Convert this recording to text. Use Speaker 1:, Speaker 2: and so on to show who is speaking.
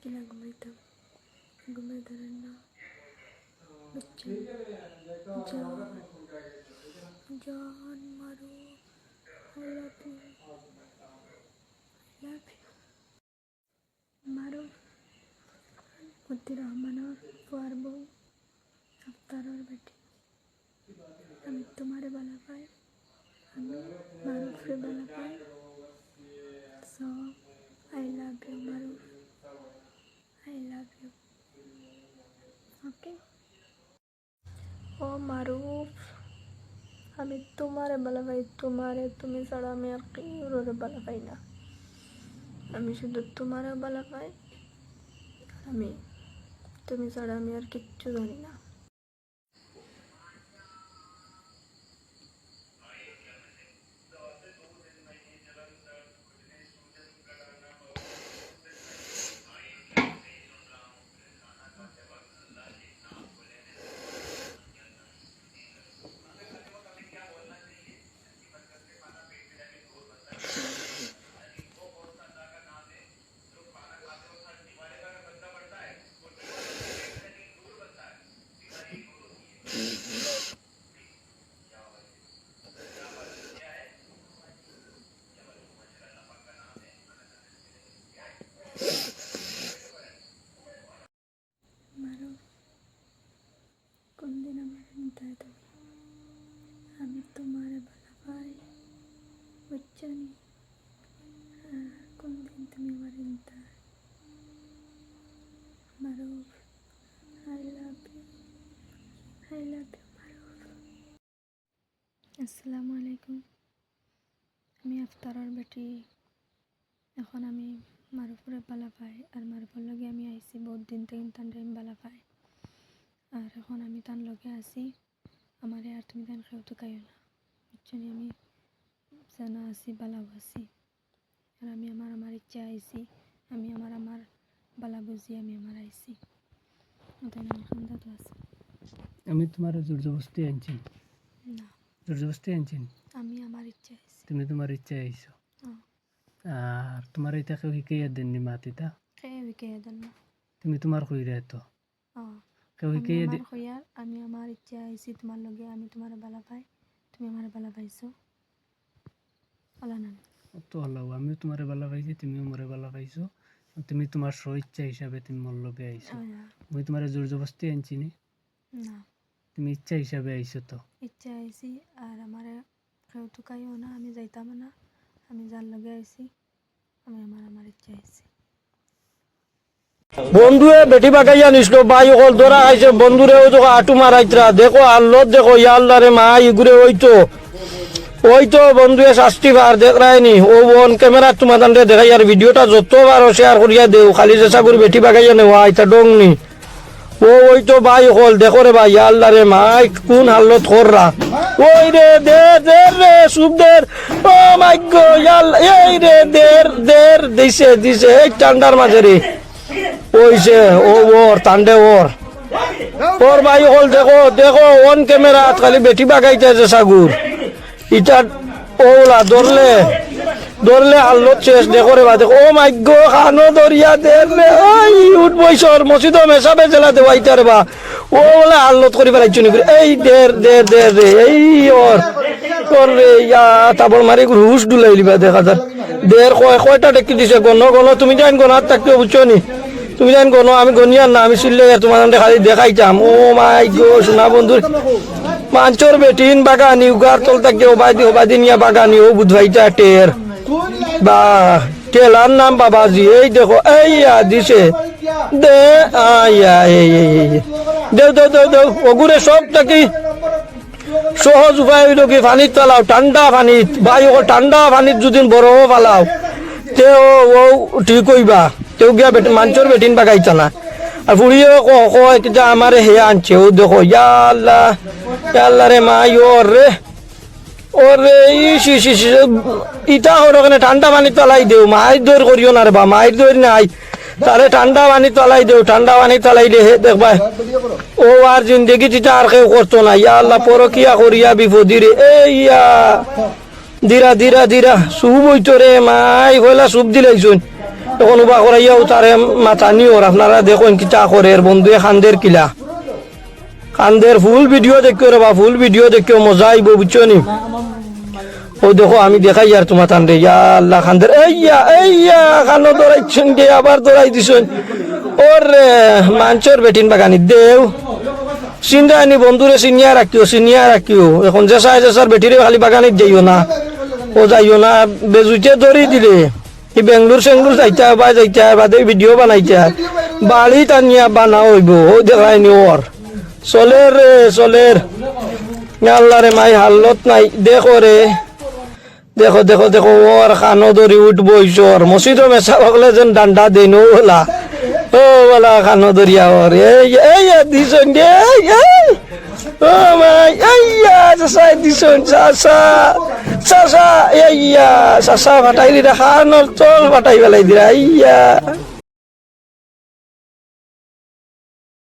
Speaker 1: কিনা ঘুমাইতাম, ঘুমাই ধরেন না, বুঝছেন? জান মারো, I love you, love you. মারো মতির রহমানের ফুয়ার বউ আফতারের বেটি, আমি তোমারে ভালো পাই, আমি মারুফরে ভালো পাই। So I love you Maruf, I love you. Okay? ও মারুফ, আমি তোমারে ভালো পাই, তোমারে, তুমি ছাড়া আমি আর কাউরে ভালো পাই না। আমি শুধু তোমারে ভালো পাই, আমি তুমি ছাড়া আমি আর কিচ্ছু জানি না। মারুফ, কোনদিন আমার চিন্তায় তুমি, আমি তোমারে ভালো পাই, বুঝছো নি? কোনদিন তুমি আমার চিন্তায়। মারুফ, I love you, I love you মারুফ। আসসালামু আলাইকুম, আমি আফতারের বেটি। এখন আমি মারুফরে ভালো পাই, আর মারুফের লগে আমি আইছি বহুত দিন থেকে, তান টাইম ভালো পাই। আর এখন আমি তার লগে আছি, আমারে আর তুমি তান কেউ তো খাইও না, বুঝছো নি? আমি জানা আছি, ভালো আছি। আর আমি আমার ইচ্ছা আইছি, আমি আমার ভালো বুঝি আমি আমার আইছি। ওটাই আমার খান্দা তো আছে।
Speaker 2: আমি তোমার জোর জবরদস্তি আনছি
Speaker 1: না,
Speaker 2: জোর জবরদস্তি আনছি
Speaker 1: আমি আমার ইচ্ছা আইছি।
Speaker 2: তুমি তোমার ইচ্ছা আইছো। আর তোমার এটা কেউ শিখাইয়া দেননি মাতিতা,
Speaker 1: কেউ কে দেন না।
Speaker 2: তুমি তোমার কইরা তো কেউ
Speaker 1: আমি
Speaker 2: শিখাইয়া
Speaker 1: আমার হইয়ার, আমি আমার ইচ্ছা আইছি তোমার লগে, আমি তোমার ভালো পাই, তুমি আমার ভালো পাইছো, বলা না?
Speaker 2: তো হলো, আমিও তোমার ভালো পাইছি, তুমিও মোরে ভালো পাইছো। তুমি তোমার স্ব ইচ্ছা হিসাবে তুমি মোর লগে আইছো। আমি তোমার জোর জবরদস্তি আনছি নি,
Speaker 1: না,
Speaker 2: তুমি ইচ্ছা হিসাবে আইছো। তো
Speaker 1: ইচ্ছা আইছি, আর আমার কেউ তো খাইও না, আমি যাইতাম না, আমি যার লগে আইছি, আমি আমার ইচ্ছা আইছি।
Speaker 3: বন্ধুয়ে বেটি বাগাইয়া নিছিল বাই অকল ধরা খাইছে, বন্ধুরে ওই তো আটু মারাইতরা, দেখো আল্লত দেখো ইয়াল্লারে মা ইগুরে ওই তো বন্ধুয়ে শাস্তি বার দেখ রায়নি ও অন ক্যামেরা তোমাদের দেখাই, আর ভিডিওটা যতবার শেয়ার করিয়া দেও, খালি চেষ্টা করি বেটি বাগাইয়া নেওয়া এটা ডংনি। ওই তো ভাই হল দেখো রে ভাই আল্লাহরে মাই কোন হালত কররা, ওই রে রে সুবদের, ও মাই গো আল্লাহ, এই রে দের দিছে এই ঠান্ডার মাঝে রে ওইছে ওর তান্ডে ওর ভাই হল দেখো অন ক্যামেরা খালি বেটি বাগাইতেছে সাগুর ইটা ওলা ধরলে আল্লত শেষ দেখো রে বা দেখো, ও মাই গো খানো দরিয়া রে ওই উঠ বৈশর মসজিদ মেশাবে জেলা দেওয়া ইটারে বা ও বলে আল্লত করে ফেলাইছো নি, এই দের রে এই ওর রে ইয়া তাবর মারি হুস ডুলাই লিবা দেখা যায় দের কয়টা ডেকে দিছে গণ তুমি জান গণার থাকতে বুঝছো নি, তুমি জান গণ আমি গনিয়ার না, আমি চিল্লে তোমার খালি দেখাইতাম। ও মাই গো সোনা বন্ধুর মাঞ্চর বেটিন বাগানি উগার তল থাকতে ওবাদি নিয়া বাগানি ও বুধবাইটা টের বা টেলার নাম বাবাজি, এই দেখো এই দিছে দে আয়া দেও ওগুরে সব থাকি সহজ উপায় হইল কি পানিত পালাও, ঠান্ডা পানিত বাই ও ঠান্ডা পানিত যদি বরফ পালাও তে ও ঠিক হইবা, তেও গিয়া মাঞ্চর বেটিন বাগাইতা না। আর ফুড়িয়ে কয় কিন্তু আমার হে আনছে ও দেখো ইয়াল্লা রে মা ওরে ইটা ওখানে ঠান্ডা পানি তলাই দেও, মায়ের দৌড় করিও না রে বা, মায়ের দৌড় নাই তাহলে ঠান্ডা পানি তলাই দেও, ঠান্ডা পানি তলাই দে দেখবা ও আর জিন্দগি চিটা আর কেউ করতো না। ইয়াল্লা পরকিয়া করিয়া বিপদি রে ইয়া ধীরা সুব হইতো রে মাই হইলা সুব দিলাইছুন তখন উবা করাইয়াও তারে মাথা নিওর আপনারা দেখুন কিতা করে বন্ধুয়ে খান্দের কিলা খান্দের ফুল ভিডিও দেখিও রে বা ফুল ভিডিও দেখিও মজা আইব বুঝছো নি ও দেখো আমি দেখাই আর তোমার টান রে ইয়া আল্লাহ খান্দের এইয়া খানো দৌড়াইছেন গে আবার দৌড়াই দিছেন ওর মাঞ্চর বেটিন বাগানি দেও চিন্তা আনি বন্ধুরে চিনিয়া রাখিও এখন জেসার বেটিরে খালি বাগানিত যাইও না ও যাইও না বেজুইতে ধরি দিলে কি বেঙ্গলোর সেঙ্গলোর যাইতা বাদে ভিডিও বানাইতা বাড়ি টানিয়া বানা হইব ও দেখায়নি ওর চলের আল্লাহ রে মাই হালত নাই দেখো রে দেখো ওর খানো ধরি উঠবো ঈশ্বর মসজিদ মেসা ভাগলে যেন ডান্ডা দেন ওলা ও বলা খানো ধরিয়া ওর এই দিছন রে ও মাই এইয়া চাচা দিছন চাচা এইয়া চাচা ফাটাই দিলা খানোর তল ফাটাই পেলাই দিলা এইয়া